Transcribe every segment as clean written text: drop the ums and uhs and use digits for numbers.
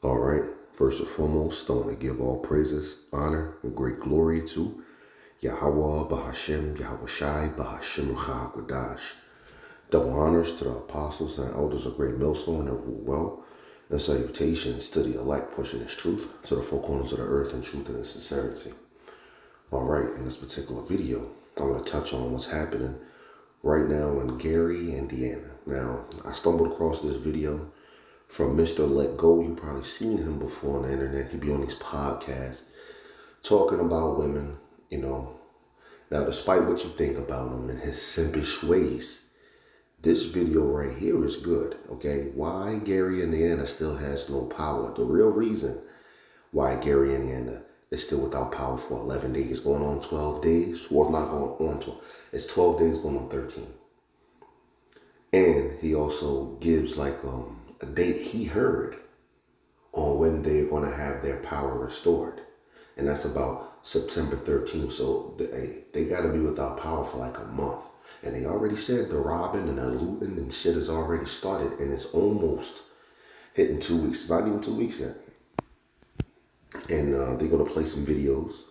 All right. First and foremost, I want to give all praises, honor, and great glory to Yahweh, Bahashem, Yahweh Shai, Bahashem, Ruchah. Double honors to the apostles and elders of Great Millstone that rule well, and salutations to the elect pushing His truth to the four corners of the earth in truth and in sincerity. All right, in this particular video, I want to touch on what's happening right now in Gary, Indiana. Now, I stumbled across this video from Mr. Let Go. You probably seen him before on the internet. He be on these podcasts talking about women, you know. Now, despite what you think about him and his simpish ways, this video right here is good, okay? Why Gary, Indiana still has no power. The real reason why Gary, Indiana is still without power for 11 days, going on 12 days. Well, not going on 12. It's 12 days going on 13. And he also gives like a date he heard on when they're going to have their power restored. And that's about September 13th. So they got to be without power for like a month. And they already said the robbing and the looting and shit has already started. And it's almost hitting 2 weeks. It's not even 2 weeks yet. And they're going to play some videos.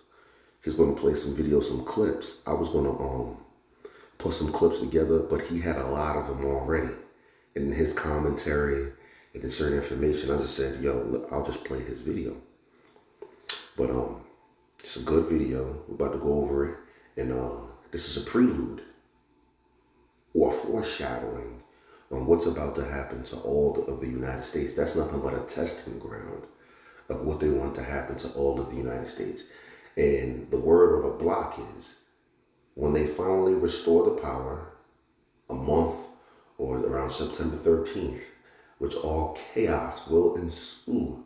He's going to play some videos, some clips. I was going to put some clips together, but he had a lot of them already. And in his commentary and in certain information, I just said, yo, I'll just play his video. But it's a good video. We're about to go over it. And this is a prelude or foreshadowing on what's about to happen to all of the United States. That's nothing but a testing ground of what they want to happen to all of the United States. And the word on the block is when they finally restore the power, a month or around September 13th, which all chaos will ensue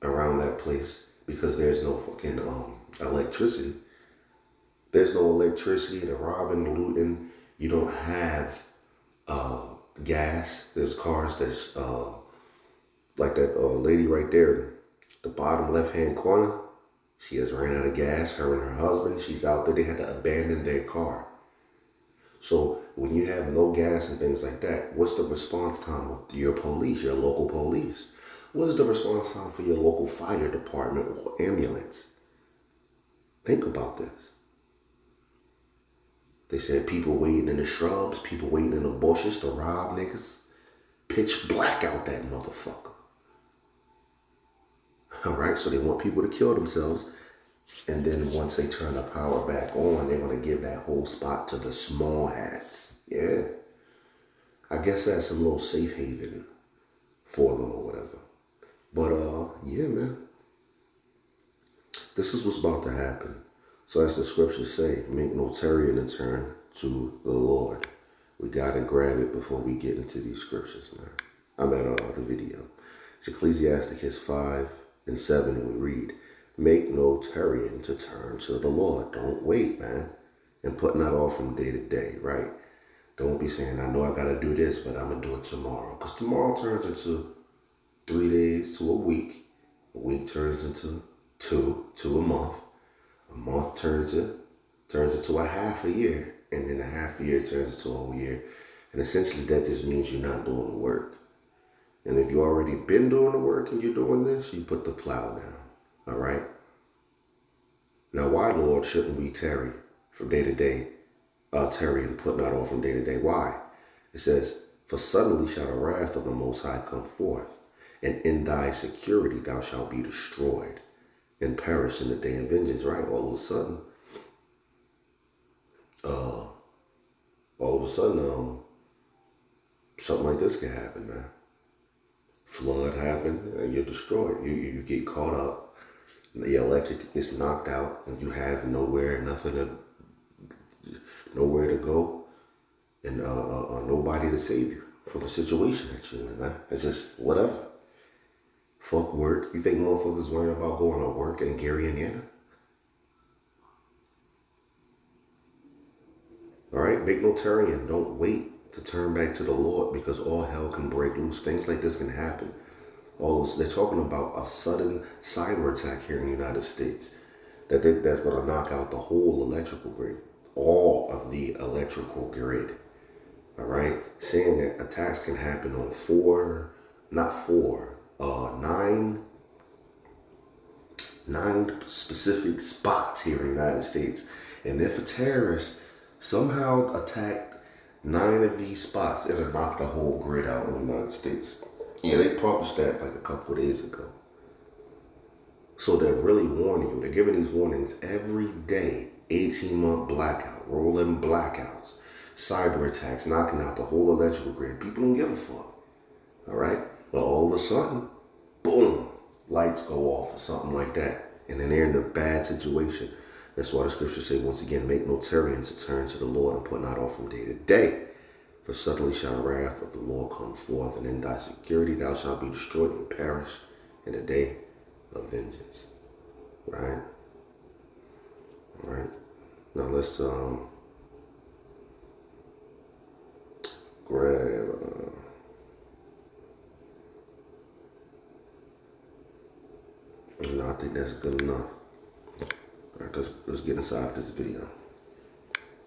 around that place because there's no fucking electricity. There's no electricity, the robbing, the looting. You don't have gas. There's cars that's like that lady right there, the bottom left-hand corner. She has ran out of gas, her and her husband. She's out there. They had to abandon their car. So when you have no gas and things like that, what's the response time of your police, your local police? What is the response time for your local fire department or ambulance? Think about this. They said people waiting in the shrubs, people waiting in the bushes to rob niggas. Pitch black out that motherfucker. All right, so they want people to kill themselves. And then once they turn the power back on, they're going to give that whole spot to the small hats. Yeah. I guess that's a little safe haven for them or whatever. But, yeah, man. This is what's about to happen. So as the scriptures say, make no tarrying to turn to the Lord. We got to grab it before we get into these scriptures, man. I'm at the video. It's Ecclesiasticus 5:7, and we read, make no tarrying to turn to the Lord. Don't wait, man. And putting that off from day to day, right? Don't be saying, I know I got to do this, but I'm going to do it tomorrow. Because tomorrow turns into 3 days to a week. A week turns into two to a month. A month turns into a half a year. And then a half a year turns into a whole year. And essentially that just means you're not doing the work. And if you already been doing the work and you're doing this, you put the plow down. All right? Now, why, Lord, shouldn't we tarry from day to day? Tarry and put not off from day to day. Why? It says, for suddenly shall the wrath of the Most High come forth, and in thy security thou shalt be destroyed and perish in the day of vengeance, right? All of a sudden, something like this can happen, man. Flood happen, and you're destroyed. You get caught up. The electric gets knocked out, and you have nowhere to go, and nobody to save you from a situation that you're in, man. It's just whatever. Fuck work. You think motherfuckers worrying about going to work in Gary, Indiana? All right, make no tarrying. Don't wait to turn back to the Lord because all hell can break loose. Things like this can happen. They're talking about a sudden cyber attack here in the United States that's going to knock out the whole electrical grid, all of the electrical grid. All right, saying that attacks can happen on 9 9 specific spots here in the United States. And if a terrorist somehow attacked 9 of these spots, it'll knock the whole grid out in the United States. Yeah, they published that like a couple of days ago. So they're really warning you. They're giving these warnings every day. 18-month blackout, rolling blackouts, cyber attacks, knocking out the whole electrical grid. People don't give a fuck. All right? But all of a sudden, boom, lights go off or something like that. And then they're in a bad situation. That's why the scriptures say, once again, make no tarrying to turn to the Lord and put not off from day to day. For suddenly shall the wrath of the Lord come forth, and in thy security thou shalt be destroyed and perish in the day of vengeance. Right? All right. Now let's grab no, I think that's good enough. All right, let's get inside this video.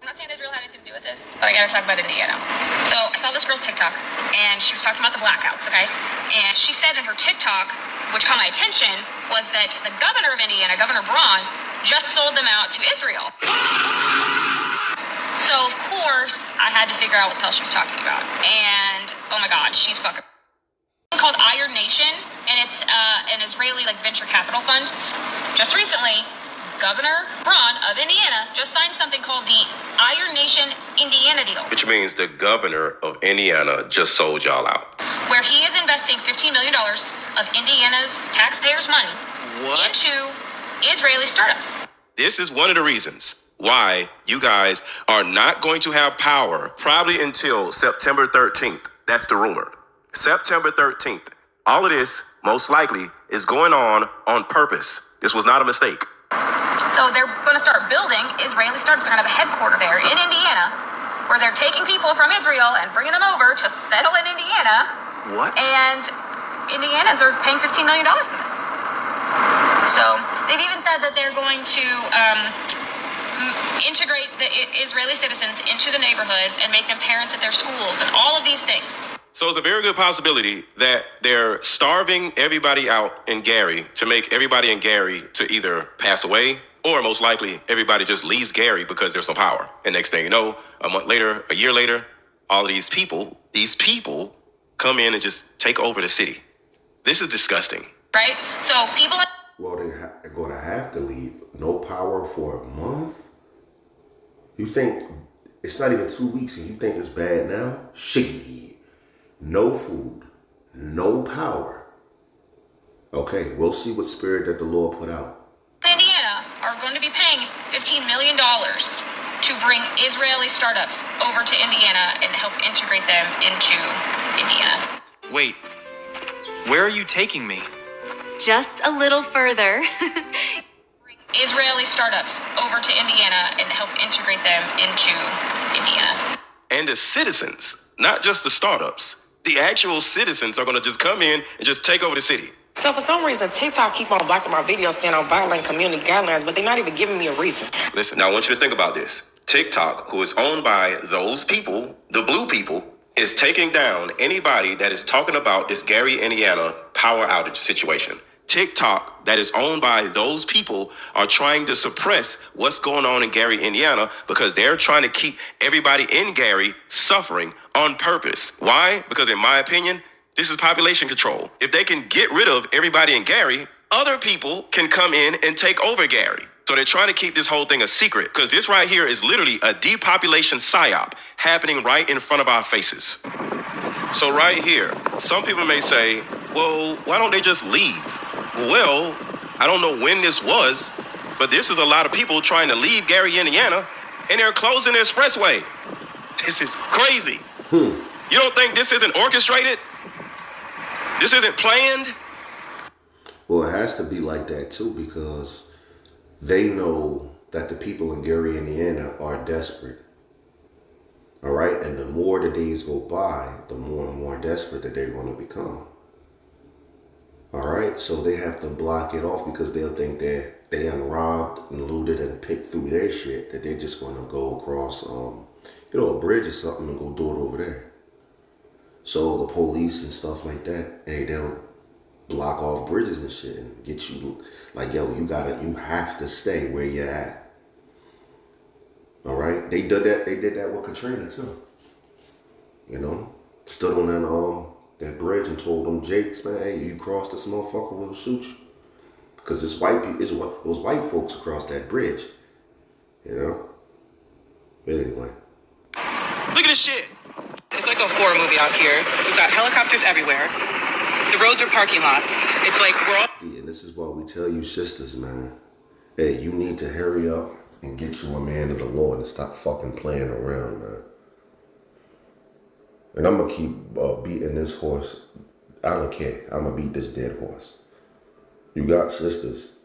I'm not saying Israel had anything to do with this, but I gotta talk about Indiana. So I saw this girl's TikTok, and she was talking about the blackouts, okay? And she said in her TikTok, which caught my attention, was that the governor of Indiana, Governor Braun, just sold them out to Israel. So of course, I had to figure out what the hell she was talking about. And oh my God, she's fucking called Iron Nation, and it's an Israeli venture capital fund. Just recently, Governor Braun of Indiana just signed something called the Iron Nation Indiana deal. Which means the governor of Indiana just sold y'all out. Where he is investing $15 million of Indiana's taxpayers' money into Israeli startups. This is one of the reasons why you guys are not going to have power probably until September 13th. That's the rumor. September 13th. All of this, most likely, is going on purpose. This was not a mistake. So they're going to start building, Israeli startups are going to have a headquarters there in Indiana, where they're taking people from Israel and bringing them over to settle in Indiana. What? And Indianans are paying $15 million for this. So they've even said that they're going to integrate the Israeli citizens into the neighborhoods and make them parents at their schools and all of these things. So it's a very good possibility that they're starving everybody out in Gary to make everybody in Gary to either pass away, or most likely everybody just leaves Gary because there's no power. And next thing you know, a month later, a year later, all of these people come in and just take over the city. This is disgusting. Right? So people... Well, they're going to have to leave. No power for a month? You think it's not even 2 weeks and you think it's bad now? Shit. No food, no power. Okay, we'll see what spirit that the Lord put out. Indiana are going to be paying $15 million to bring Israeli startups over to Indiana and help integrate them into Indiana. Wait, where are you taking me? Just a little further. Bring Israeli startups over to Indiana and help integrate them into Indiana. And the citizens, not just the startups. The actual citizens are going to just come in and just take over the city. So for some reason, TikTok keep on blocking my videos saying I'm violating community guidelines, but they're not even giving me a reason. Listen, now I want you to think about this. TikTok, who is owned by those people, the blue people, is taking down anybody that is talking about this Gary, Indiana power outage situation. TikTok, that is owned by those people, are trying to suppress what's going on in Gary, Indiana, because they're trying to keep everybody in Gary suffering on purpose. Why? Because in my opinion, this is population control. If they can get rid of everybody in Gary, other people can come in and take over Gary. So they're trying to keep this whole thing a secret, because this right here is literally a depopulation psyop happening right in front of our faces. So right here, some people may say, well, why don't they just leave? Well, I don't know when this was, but this is a lot of people trying to leave Gary, Indiana, and they're closing the expressway. This is crazy. You don't think this isn't orchestrated? This isn't planned? Well, it has to be like that too, because they know that the people in Gary, Indiana are desperate. All right? And the more the days go by, the more and more desperate that they're going to become. All right? So they have to block it off because they'll think that they robbed and looted and picked through their shit, that they're just going to go across, a bridge or something and go do it over there. So the police and stuff like that, hey, they'll block off bridges and shit and get you like, yo, you have to stay where you're at. All right? They did that with Katrina too. You know? Stood on that bridge and told them Jakes, man, hey, you cross this motherfucker, we'll shoot you. Because it was white folks across that bridge. You know? But anyway. Look at this shit. It's like a horror movie out here. We've got helicopters everywhere. The roads are parking lots. It's like we're all... Yeah, and this is why we tell you sisters, man. Hey, you need to hurry up and get you a man of the Lord and stop fucking playing around, man. And I'm going to keep beating this horse. I don't care. I'm going to beat this dead horse. You got sisters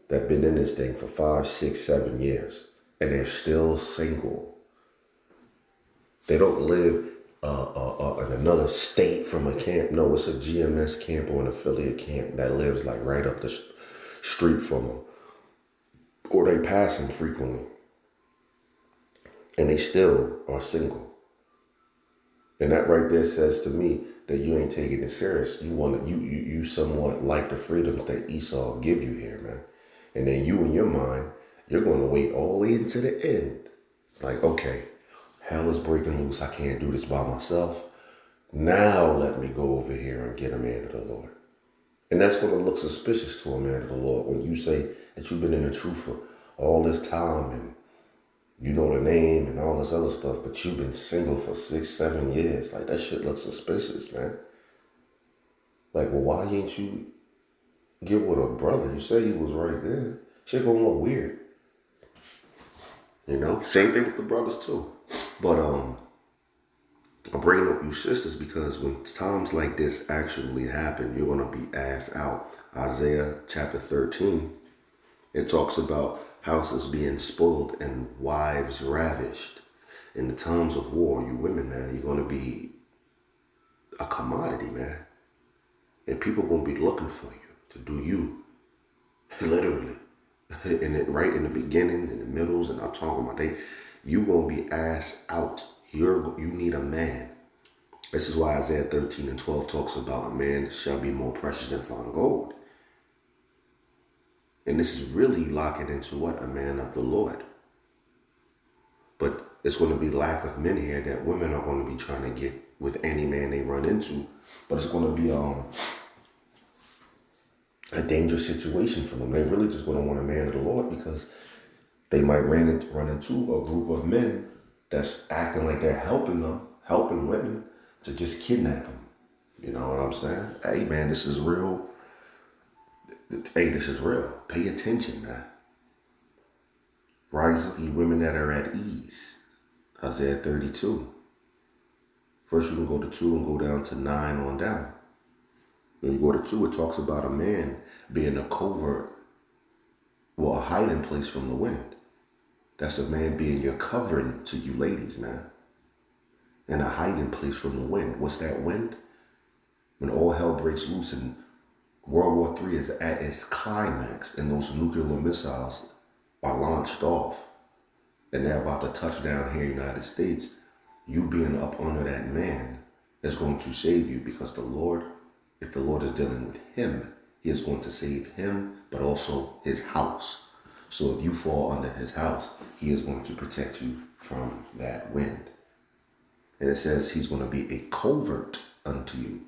that been in this thing for 5, 6, 7 years, and they're still single. They don't live in another state from a camp. No, it's a GMS camp or an affiliate camp that lives like right up the street from them. Or they pass them frequently. And they still are single. And that right there says to me that you ain't taking it serious. You somewhat like the freedoms that Esau give you here, man. And then you in your mind, you're going to wait all the way into the end. Like, okay, hell is breaking loose. I can't do this by myself. Now let me go over here and get a man of the Lord. And that's going to look suspicious to a man of the Lord when you say that you've been in the truth for all this time and you know the name and all this other stuff, but you've been single for 6, 7 years. Like, that shit looks suspicious, man. Like, well, why ain't you get with a brother? You say he was right there. Shit gonna look weird. You know? Same thing with the brothers, too. But, I'm bringing up you sisters because when times like this actually happen, you're gonna be asked out. Isaiah chapter 13, it talks about houses being spoiled and wives ravished. In the times of war, you women, man, you're going to be a commodity, man. And people are going to be looking for you to do you. Literally. And it, right in the beginnings, in the middles, and I'm talking about you're going to be asked out. You need a man. This is why Isaiah 13 and 12 talks about a man shall be more precious than fine gold. And this is really locking into what? A man of the Lord. But it's going to be lack of men here that women are going to be trying to get with any man they run into. But it's going to be a dangerous situation for them. They really just going to want a man of the Lord because they might run into a group of men that's acting like they're helping them, helping women to just kidnap them. You know what I'm saying? Hey, man, this is real. Hey, this is real. Pay attention, man. Rise up, ye women that are at ease. Isaiah 32. First, you can go to 2 and go down to 9 on down. When you go to 2, it talks about a man being a covert, well, a hiding place from the wind. That's a man being your covering to you ladies, man. And a hiding place from the wind. What's that wind? When all hell breaks loose and World War III is at its climax and those nuclear missiles are launched off and they're about to touch down here in the United States, you being up under that man is going to save you because the Lord, if the Lord is dealing with him, he is going to save him, but also his house. So if you fall under his house, he is going to protect you from that wind. And it says he's going to be a covert unto you.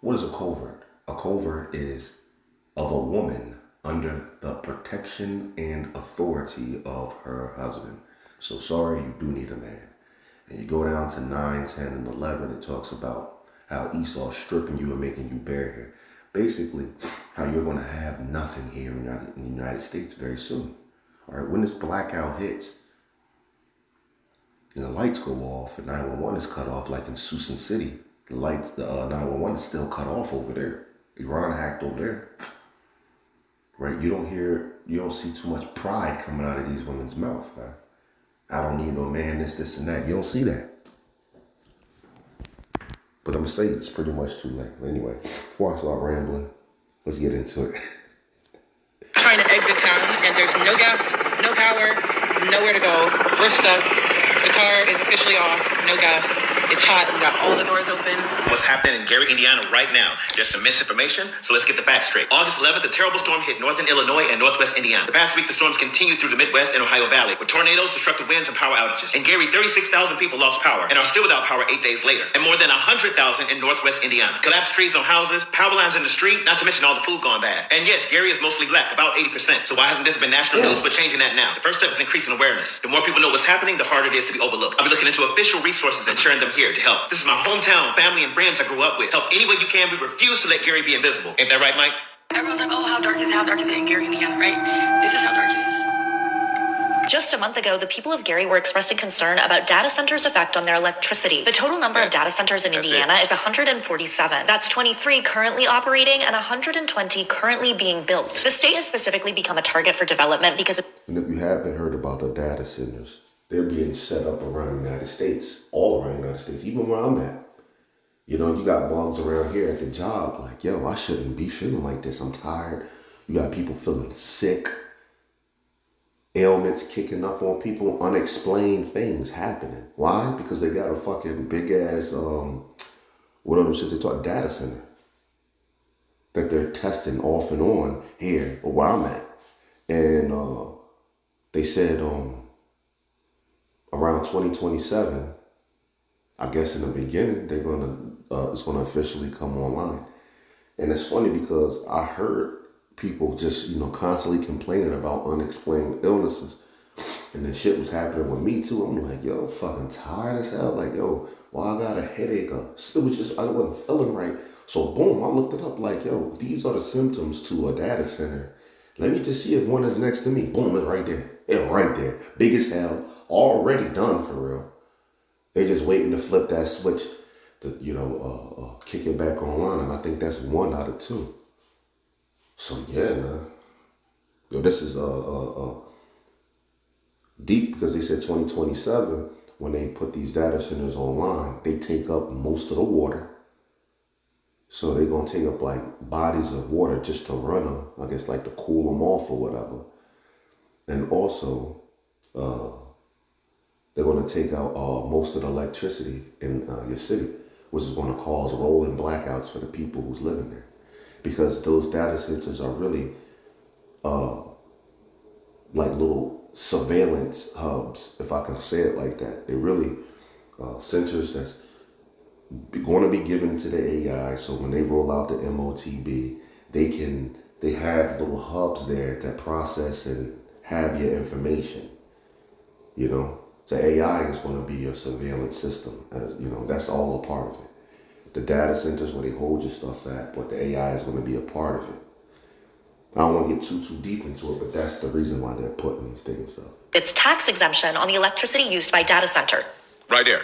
What is a covert? A covert is of a woman under the protection and authority of her husband. So sorry, you do need a man. And you go down to 9, 10, and 11, it talks about how Esau is stripping you and making you bare here. Basically, how you're going to have nothing here in the United States very soon. All right, when this blackout hits, and the lights go off, and 911 is cut off, like in Susan City, the 911 is still cut off over there. Iran hacked over there. Right? You don't see too much pride coming out of these women's mouth, man. I don't need no man, this, and that. You don't see that. But I'm going to say it's pretty much too late. Anyway, before I start rambling, let's get into it. Trying to exit town, and there's no gas, no power, nowhere to go. We're stuck. The car is officially off, no gas. It's hot. We got all the doors open. What's happening in Gary, Indiana right now? There's some misinformation, so let's get the facts straight. August 11th, a terrible storm hit northern Illinois and northwest Indiana. The past week, the storms continued through the Midwest and Ohio Valley, with tornadoes, destructive winds, and power outages. In Gary, 36,000 people lost power and are still without power 8 days later, and more than 100,000 in northwest Indiana. Collapsed trees on houses, power lines in the street, not to mention all the food gone bad. And yes, Gary is mostly black, about 80%. So why hasn't this been national news? We're changing that now. The first step is increasing awareness. The more people know what's happening, the harder it is to be overlooked. I'll be looking into official resources and sharing them here to help. This is my hometown, family, and friends I grew up with. Help any way you can. We refuse to let Gary be invisible. Ain't that right, Mike? Everyone's like, oh, how dark is it? How dark is it in Gary, Indiana, right? This is how dark it is. Just a month ago, the people of Gary were expressing concern about data centers' effect on their electricity. The total number of data centers in Indiana is 147. That's 23 currently operating and 120 currently being built. The state has specifically become a target for development because of... And if you haven't heard about the data centers, they're being set up around the United States, all around the United States, even where I'm at. You know, you got bugs around here at the job like, yo, I shouldn't be feeling like this. I'm tired. You got people feeling sick. Ailments kicking up on people, unexplained things happening. Why? Because they got a fucking big ass, what other shit they talk, data center that they're testing off and on here where I'm at. And they said around 2027, I guess in the beginning, they're it's gonna officially come online. And it's funny because I heard people just, you know, constantly complaining about unexplained illnesses. And then shit was happening with me too. I'm like, yo, I'm fucking tired as hell. Like, yo, well, I got a headache. It was just, I wasn't feeling right. So boom, I looked it up like, yo, these are the symptoms to a data center. Let me just see if one is next to me. Boom, it's right there. It's right there. Big as hell. Already done for real. They're just waiting to flip that switch to, you know, kick it back online. And I think that's 1 out of 2. So yeah, man. Yo, this is deep because they said 2027, when they put these data centers online, they take up most of the water. So they're going to take up like bodies of water just to run them, I guess, like to cool them off or whatever. And also, they're going to take out most of the electricity in your city, which is going to cause rolling blackouts for the people who's living there. Because those data centers are really like little surveillance hubs, if I can say it like that. They're really centers that's going to be given to the AI. So when they roll out the MOTB, they have little hubs there that process and have your information. You know, so AI is going to be your surveillance system. As you know, that's all a part of it. The data centers where they hold your stuff at, but the AI is going to be a part of it. I don't want to get too deep into it, but that's the reason why they're putting these things up. It's tax exemption on the electricity used by data center. Right there.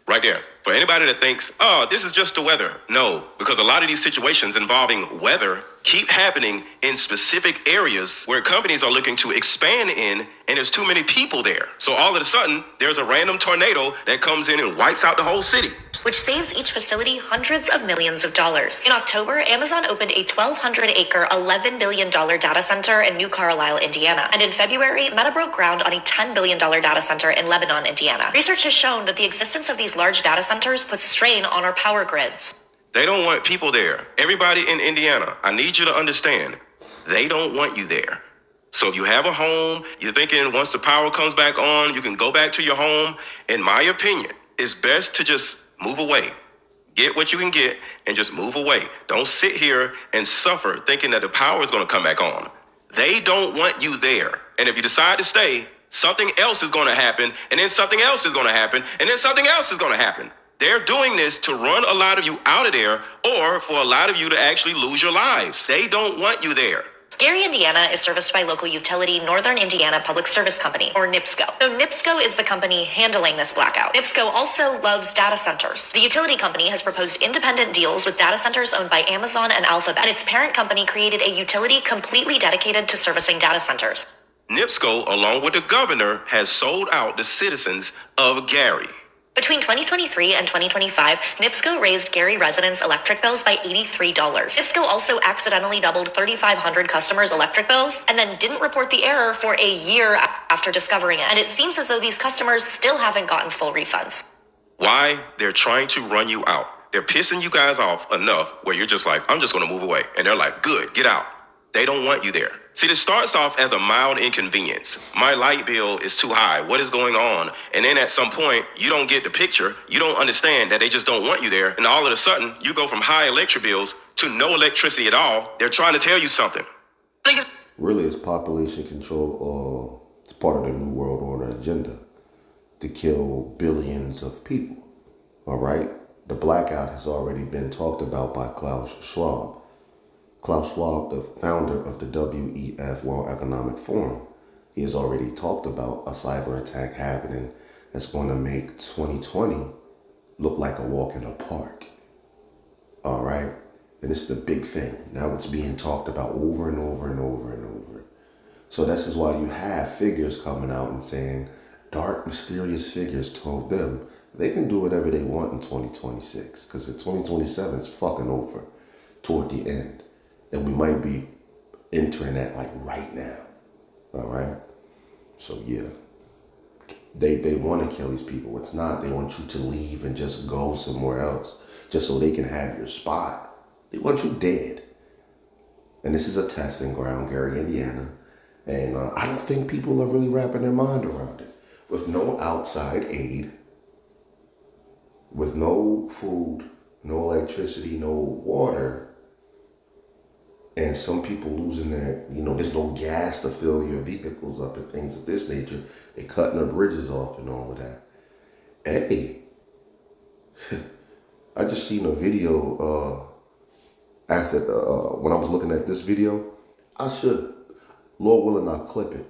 Right there. For anybody that thinks, oh, this is just the weather. No, because a lot of these situations involving weather keep happening in specific areas where companies are looking to expand in, and there's too many people there. So all of a sudden, there's a random tornado that comes in and wipes out the whole city. Which saves each facility hundreds of millions of dollars. In October, Amazon opened a 1,200-acre, $11 billion data center in New Carlisle, Indiana. And in February, Meta broke ground on a $10 billion data center in Lebanon, Indiana. Research has shown that the existence of these large data centers puts strain on our power grids. They don't want people there. Everybody in Indiana, I need you to understand, they don't want you there. So if you have a home, you're thinking once the power comes back on, you can go back to your home. In my opinion, it's best to just move away. Get what you can get and just move away. Don't sit here and suffer thinking that the power is going to come back on. They don't want you there. And if you decide to stay, something else is going to happen, and then something else is going to happen, and then something else is going to happen. They're doing this to run a lot of you out of there, or for a lot of you to actually lose your lives. They don't want you there. Gary, Indiana is serviced by local utility Northern Indiana Public Service Company, or NIPSCO. So NIPSCO is the company handling this blackout. NIPSCO also loves data centers. The utility company has proposed independent deals with data centers owned by Amazon and Alphabet, and its parent company created a utility completely dedicated to servicing data centers. NIPSCO, along with the governor, has sold out the citizens of Gary. Between 2023 and 2025, NIPSCO raised Gary residents' electric bills by $83. NIPSCO also accidentally doubled 3,500 customers' electric bills and then didn't report the error for a year after discovering it. And it seems as though these customers still haven't gotten full refunds. Why? They're trying to run you out. They're pissing you guys off enough where you're just like, I'm just going to move away. And they're like, good, get out. They don't want you there. See, this starts off as a mild inconvenience. My light bill is too high. What is going on? And then at some point, you don't get the picture. You don't understand that they just don't want you there. And all of a sudden, you go from high electric bills to no electricity at all. They're trying to tell you something. Really, it's population control, or it's part of the New World Order agenda to kill billions of people. All right? The blackout has already been talked about by Klaus Schwab. Klaus Schwab, the founder of the WEF, World Economic Forum, he has already talked about a cyber attack happening that's going to make 2020 look like a walk in a park. All right? And it's the big thing. Now it's being talked about over and over and over and over. So this is why you have figures coming out and saying, dark, mysterious figures told them they can do whatever they want in 2026, because the 2027 is fucking over toward the end. And we might be entering that like right now. All right? So yeah, they want to kill these people. It's not they want you to leave and just go somewhere else just so they can have your spot. They want you dead. And this is a testing ground, Gary, Indiana. And I don't think people are really wrapping their mind around it. With no outside aid, with no food, no electricity, no water, and some people losing their, there's no gas to fill your vehicles up and things of this nature. They're cutting the bridges off and all of that. Hey, I just seen a video after when I was looking at this video. I should, Lord willing, I'll clip it.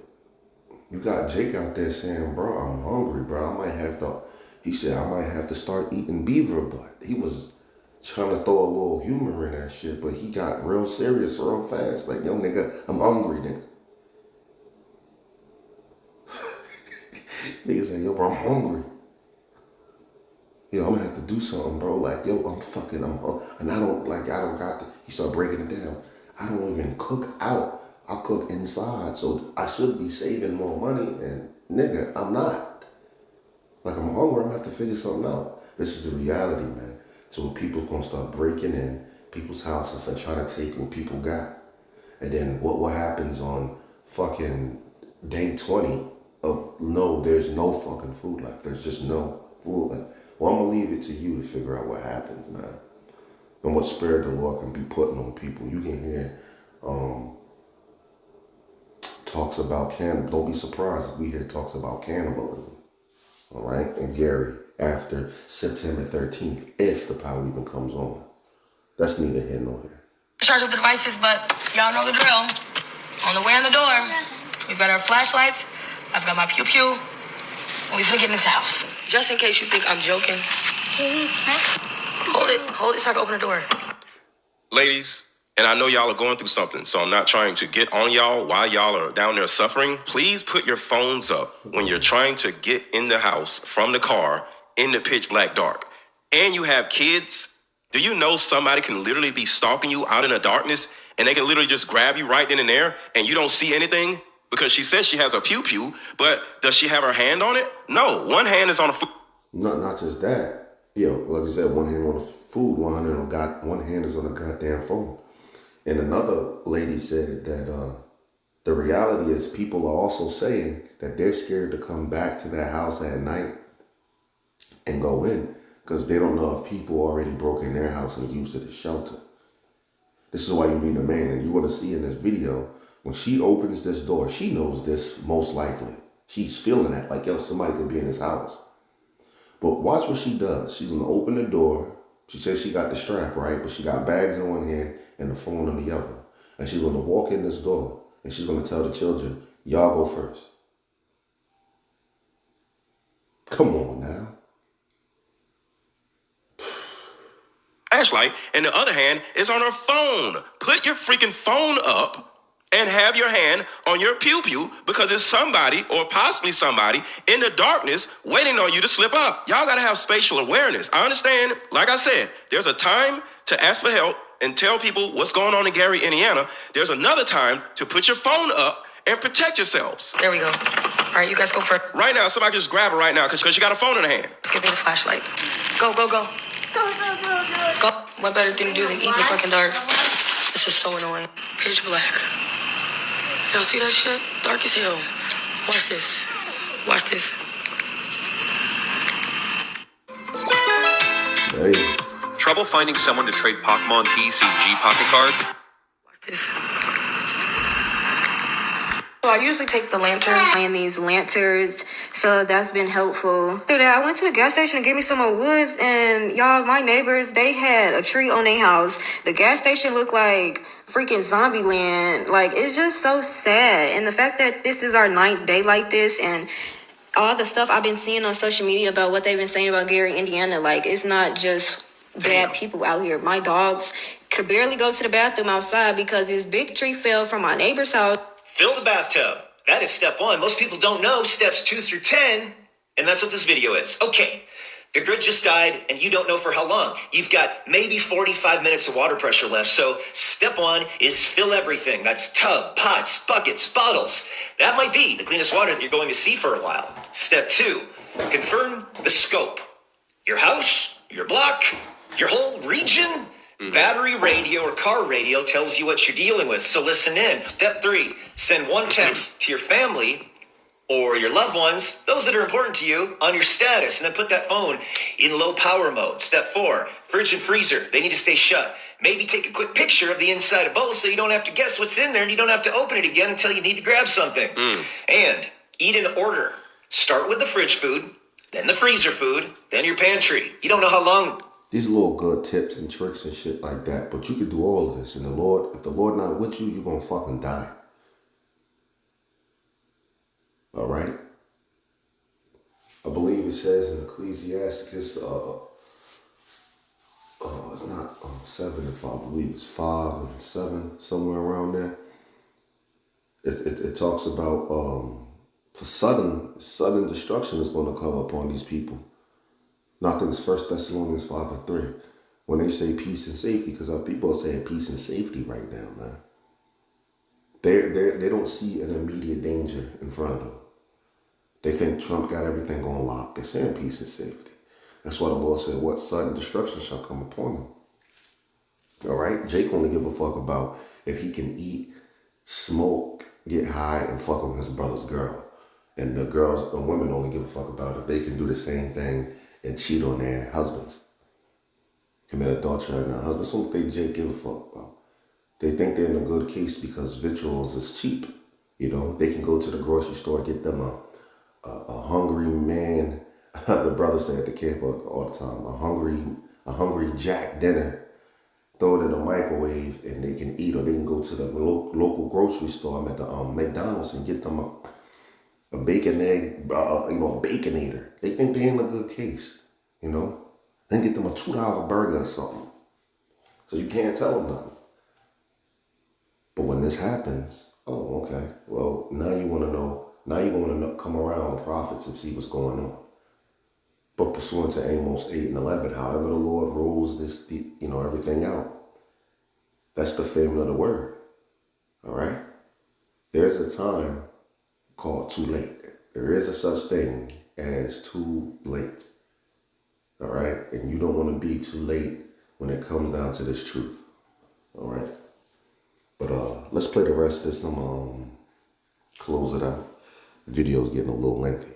You got Jake out there saying, bro, I'm hungry, bro. He said, I might have to start eating beaver butt. He was trying to throw a little humor in that shit, but he got real serious real fast. Like, yo, nigga, I'm hungry, nigga. Nigga say, yo, bro, I'm hungry. Yo, I'm gonna have to do something, bro. Like, yo, and I don't got he started breaking it down. I don't even cook out. I cook inside, so I should be saving more money, and nigga, I'm not. Like, I'm hungry, I'm gonna have to figure something out. This is the reality, man. So people gonna start breaking in people's houses and trying to take what people got. And then what happens on fucking day 20 of no, there's no fucking food left. There's just no food left. Well, I'm gonna leave it to you to figure out what happens, man. And what spirit the Lord can be putting on people. You can hear talks about cannibalism. Don't be surprised if we hear talks about cannibalism. All right? And Gary, after September 13th, if the power even comes on. That's neither here nor there. Charge of the devices, but y'all know the drill. On the way in the door, we've got our flashlights. I've got my pew-pew. And we're gonna get in this house. Just in case you think I'm joking. Hold it so I can open the door. Ladies, and I know y'all are going through something, so I'm not trying to get on y'all while y'all are down there suffering. Please put your phones up when you're trying to get in the house from the car in the pitch black dark. And you have kids. Do you know somebody can literally be stalking you out in the darkness and they can literally just grab you right then and there and you don't see anything? Because she says she has a pew-pew, but does she have her hand on it? No, one hand is on the food. Not just that. Like you said, one hand on the food, one hand is on the goddamn phone. And another lady said that the reality is people are also saying that they're scared to come back to their house at night and go in because they don't know if people already broke in their house and used it as shelter. This is why you need a man. And you want to see in this video, when she opens this door, she knows this most likely. She's feeling that, like, yo, somebody could be in this house. But watch what she does. She's going to open the door. She says she got the strap, right? But she got bags in one hand and the phone in the other. And she's going to walk in this door and she's going to tell the children, y'all go first. Come on now. Flashlight, and the other hand is on her phone. Put your freaking phone up and have your hand on your pew-pew because it's somebody or possibly somebody in the darkness waiting on you to slip up. Y'all got to have spatial awareness. I understand, like I said, there's a time to ask for help and tell people what's going on in Gary, Indiana. There's another time to put your phone up and protect yourselves. There we go. All right, you guys go first. Right now, somebody can just grab it right now because you got a phone in the hand. Let's give me the flashlight. Go. Go. What better thing to do than eat in the fucking dark? This is so annoying. Pitch black. Y'all see that shit? Dark as hell. Watch this. Hey, Trouble finding someone to trade Pokemon TCG pocket cards? Watch this. So I usually take the lanterns and these lanterns, so that's been helpful. After that, I went to the gas station and gave me some more woods, and y'all, my neighbors, they had a tree on their house. The gas station looked like freaking zombie land. Like, it's just so sad. And the fact that this is our 9th day like this, and all the stuff I've been seeing on social media about what they've been saying about Gary, Indiana, like, it's not just bad people out here. My dogs could barely go to the bathroom outside because this big tree fell from my neighbor's house. Fill the bathtub. That is step 1. Most people don't know steps 2 through 10, and that's what this video is. Okay, the grid just died, and you don't know for how long. You've got maybe 45 minutes of water pressure left, so step 1 is fill everything. That's tub, pots, buckets, bottles. That might be the cleanest water that you're going to see for a while. Step 2, confirm the scope. Your house, your block, your whole region. Battery radio or car radio tells you what you're dealing with, so listen in. Step 3, send one text to your family or your loved ones, those that are important to you, on your status, and then put that phone in low power mode. Step 4, fridge and freezer, they need to stay shut. Maybe take a quick picture of the inside of both so you don't have to guess what's in there and you don't have to open it again until you need to grab something. And eat in order. Start with the fridge food, then the freezer food, then your pantry. You don't know how long. these little good tips and tricks and shit like that, but you can do all of this. And the Lord, if the Lord not with you, you're gonna fucking die. All right? I believe it says in Ecclesiastes, it's not 7 and 5, I believe it's 5 and 7, somewhere around there. It talks about for sudden destruction is going to come upon these people. No, I think it's 1 Thessalonians 5 and 3. When they say peace and safety, because our people are saying peace and safety right now, man. They don't see an immediate danger in front of them. They think Trump got everything on lock. They're saying peace and safety. That's why the Lord said, what sudden destruction shall come upon them. All right? Jake only give a fuck about if he can eat, smoke, get high, and fuck with his brother's girl. And the women only give a fuck about if they can do the same thing and cheat on their husbands. Commit adultery on their husbands. That's what they Jake give a fuck about. They think they're in a good case because victuals is cheap. You know, they can go to the grocery store, get them a hungry man. The brother said at the camp all the time, a hungry Jack dinner, throw it in the microwave and they can eat, or they can go to the local grocery store. I'm at the McDonald's and get them a bacon egg, a Baconator. They think they're in a good case, you know. Then get them a $2 burger or something. So you can't tell them nothing. But when this happens, oh, okay. Well, now you want to know. Now you want to come around the prophets and see what's going on. But pursuant to Amos 8 and 11, however the Lord rules this, everything out, that's the family of the word. All right? There's a time called too late. There is a such thing as too late. All right? And you don't want to be too late when it comes down to this truth. All right? But let's play the rest of this. I'm close it out. The video's getting a little lengthy.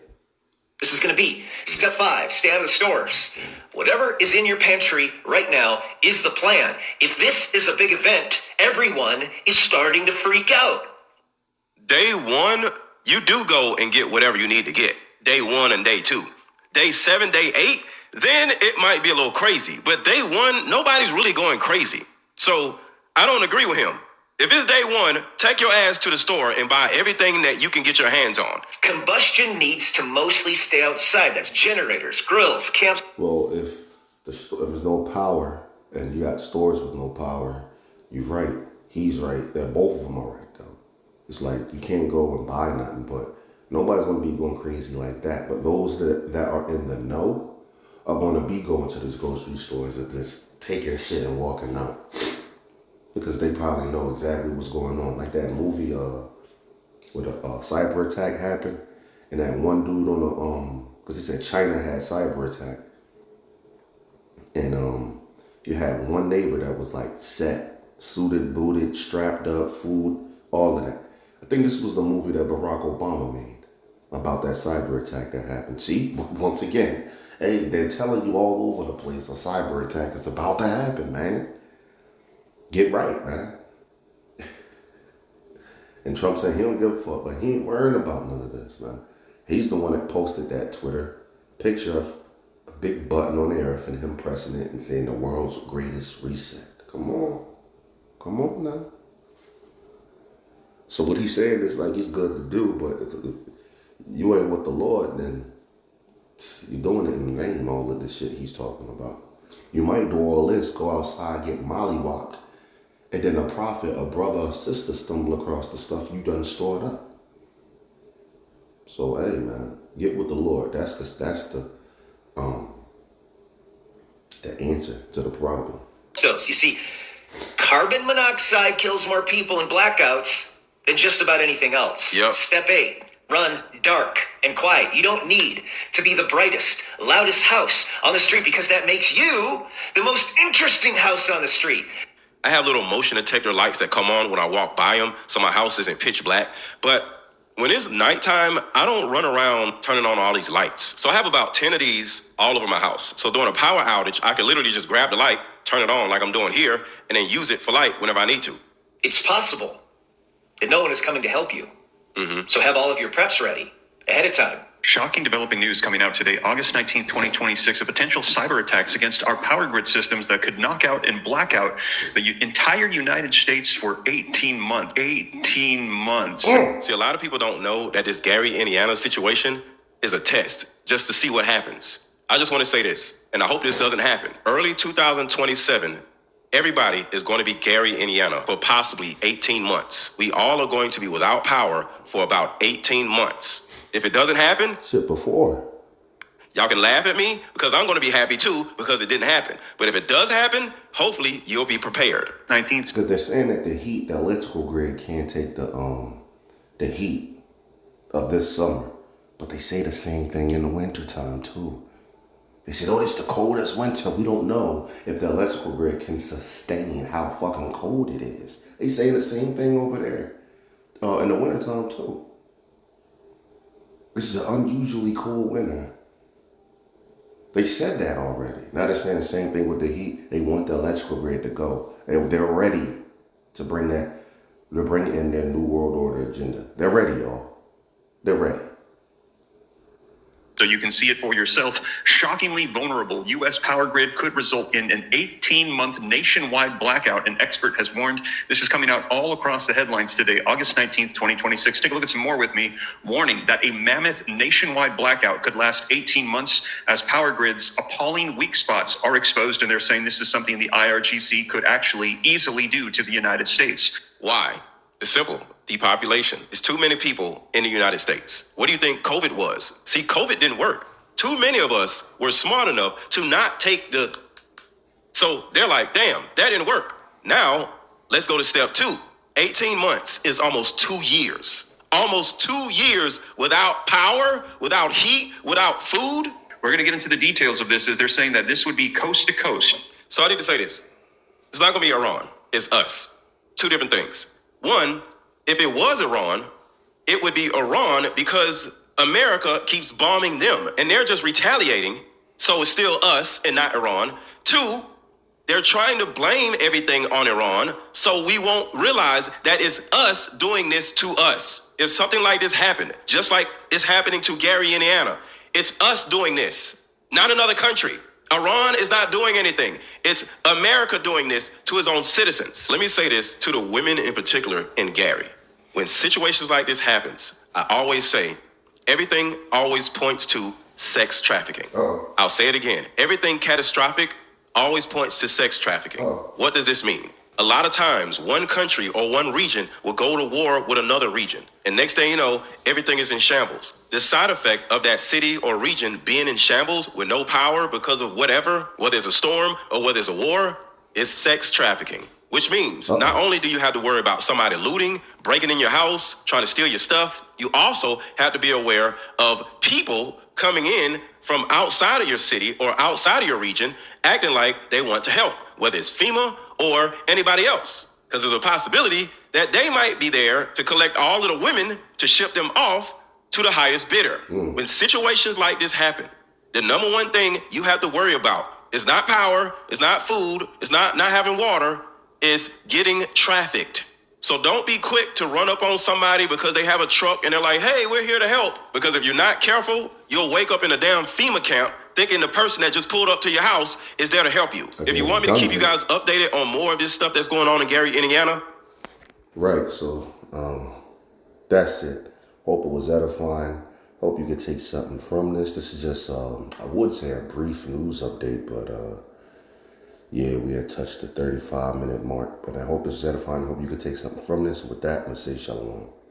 This is going to be step 5, stay out of the stores. Whatever is in your pantry right now is the plan. If this is a big event, everyone is starting to freak out. Day 1, you do go and get whatever you need to get. Day 1 and day 2. Day 7, day 8, then it might be a little crazy. But day 1, nobody's really going crazy. So I don't agree with him. If it's day 1, take your ass to the store and buy everything that you can get your hands on. Combustion needs to mostly stay outside. That's generators, grills, camps. Well, if there's no power and you got stores with no power, you're right. He's right. Both of them are right, though. It's like you can't go and buy nothing, but nobody's going to be going crazy like that. But those that are in the know are going to be going to these grocery stores and just taking shit and walking out. Because they probably know exactly what's going on. Like that movie, where the cyber attack happened, and that one dude on the because he said China had cyber attack, and you had one neighbor that was like set, suited, booted, strapped up, food, all of that. I think this was the movie that Barack Obama made about that cyber attack that happened. See, once again, hey, they're telling you all over the place a cyber attack is about to happen, man. Get right, man. And Trump said he don't give a fuck, but he ain't worrying about none of this, man. He's the one that posted that Twitter picture of a big button on the earth and him pressing it and saying the world's greatest reset. Come on. Come on now. So what he's saying is like it's good to do, but if you ain't with the Lord, then you're doing it in vain, all of this shit he's talking about. You might do all this, go outside, get mollywopped, and then a prophet, a brother or sister stumble across the stuff you done stored up. So hey man, get with the Lord. That's the answer to the problem. So, you see, carbon monoxide kills more people in blackouts than just about anything else. Yep. Step 8, run dark and quiet. You don't need to be the brightest, loudest house on the street because that makes you the most interesting house on the street. I have little motion detector lights that come on when I walk by them, so my house isn't pitch black. But when it's nighttime, I don't run around turning on all these lights. So I have about 10 of these all over my house. So during a power outage, I can literally just grab the light, turn it on like I'm doing here, and then use it for light whenever I need to. It's possible that no one is coming to help you. So have all of your preps ready ahead of time. Shocking developing news coming out today, August 19th, 2026, of potential cyber attacks against our power grid systems that could knock out and black out the entire United States for 18 months. 18 months. See, a lot of people don't know that this Gary, Indiana situation is a test just to see what happens. I just want to say this, and I hope this doesn't happen. Early 2027, everybody is going to be Gary, Indiana for possibly 18 months. We all are going to be without power for about 18 months. If it doesn't happen, Shit before. y'all can laugh at me because I'm going to be happy too because it didn't happen. But if it does happen, hopefully you'll be prepared. 19th. Because they're saying that the electrical grid can't take the heat of this summer. But they say the same thing in the wintertime too. They said, oh, it's the coldest winter. We don't know if the electrical grid can sustain how fucking cold it is. They say the same thing over there in the wintertime too. This is an unusually cold winter. They said that already. Now they're saying the same thing with the heat. They want the electrical grid to go. They're ready to bring in their New World Order agenda. They're ready, y'all. They're ready. So you can see it for yourself. Shockingly vulnerable U.S. power grid could result in an 18-month nationwide blackout. An expert has warned. This is coming out all across the headlines today, August 19th, 2026. Take a look at some more with me. Warning that a mammoth nationwide blackout could last 18 months as power grids' appalling weak spots are exposed. And they're saying this is something the IRGC could actually easily do to the United States. Why? It's simple. Depopulation. It's too many people in the United States. What do you think COVID was? See, COVID didn't work. Too many of us were smart enough to not take the... So they're like, damn, that didn't work. Now, let's go to step 2. 18 months is almost 2 years. Almost 2 years without power, without heat, without food. We're going to get into the details of this as they're saying that this would be coast to coast. So I need to say this. It's not going to be Iran. It's us. 2 different things. One, if it was Iran, it would be Iran because America keeps bombing them and they're just retaliating. So it's still us and not Iran. 2, they're trying to blame everything on Iran so we won't realize that it's us doing this to us. If something like this happened, just like it's happening to Gary, Indiana, it's us doing this, not another country. Iran is not doing anything. It's America doing this to its own citizens. Let me say this to the women in particular in Gary. When situations like this happens, I always say, everything always points to sex trafficking. I'll say it again. Everything catastrophic always points to sex trafficking. What does this mean? A lot of times, one country or one region will go to war with another region. And next thing you know, everything is in shambles. The side effect of that city or region being in shambles with no power because of whatever, whether it's a storm or whether it's a war, is sex trafficking. which means not only do you have to worry about somebody looting, breaking in your house, trying to steal your stuff, you also have to be aware of people coming in from outside of your city or outside of your region acting like they want to help, whether it's FEMA or anybody else. Because there's a possibility that they might be there to collect all of the women to ship them off to the highest bidder. When situations like this happen, the number one thing you have to worry about is not power, it's not food, it's not having water, it's getting trafficked. So don't be quick to run up on somebody because they have a truck and they're like, hey, we're here to help. Because if you're not careful, you'll wake up in a damn FEMA camp thinking the person that just pulled up to your house is there to help you. If you want me to keep you guys updated on more of this stuff that's going on in Gary, Indiana. Right, so that's it. Hope it was edifying. Hope you could take something from this. This is just, I would say a brief news update, but yeah, we had touched the 35-minute mark. But I hope it's edifying. I hope you could take something from this. With that, I'm going to say shalom.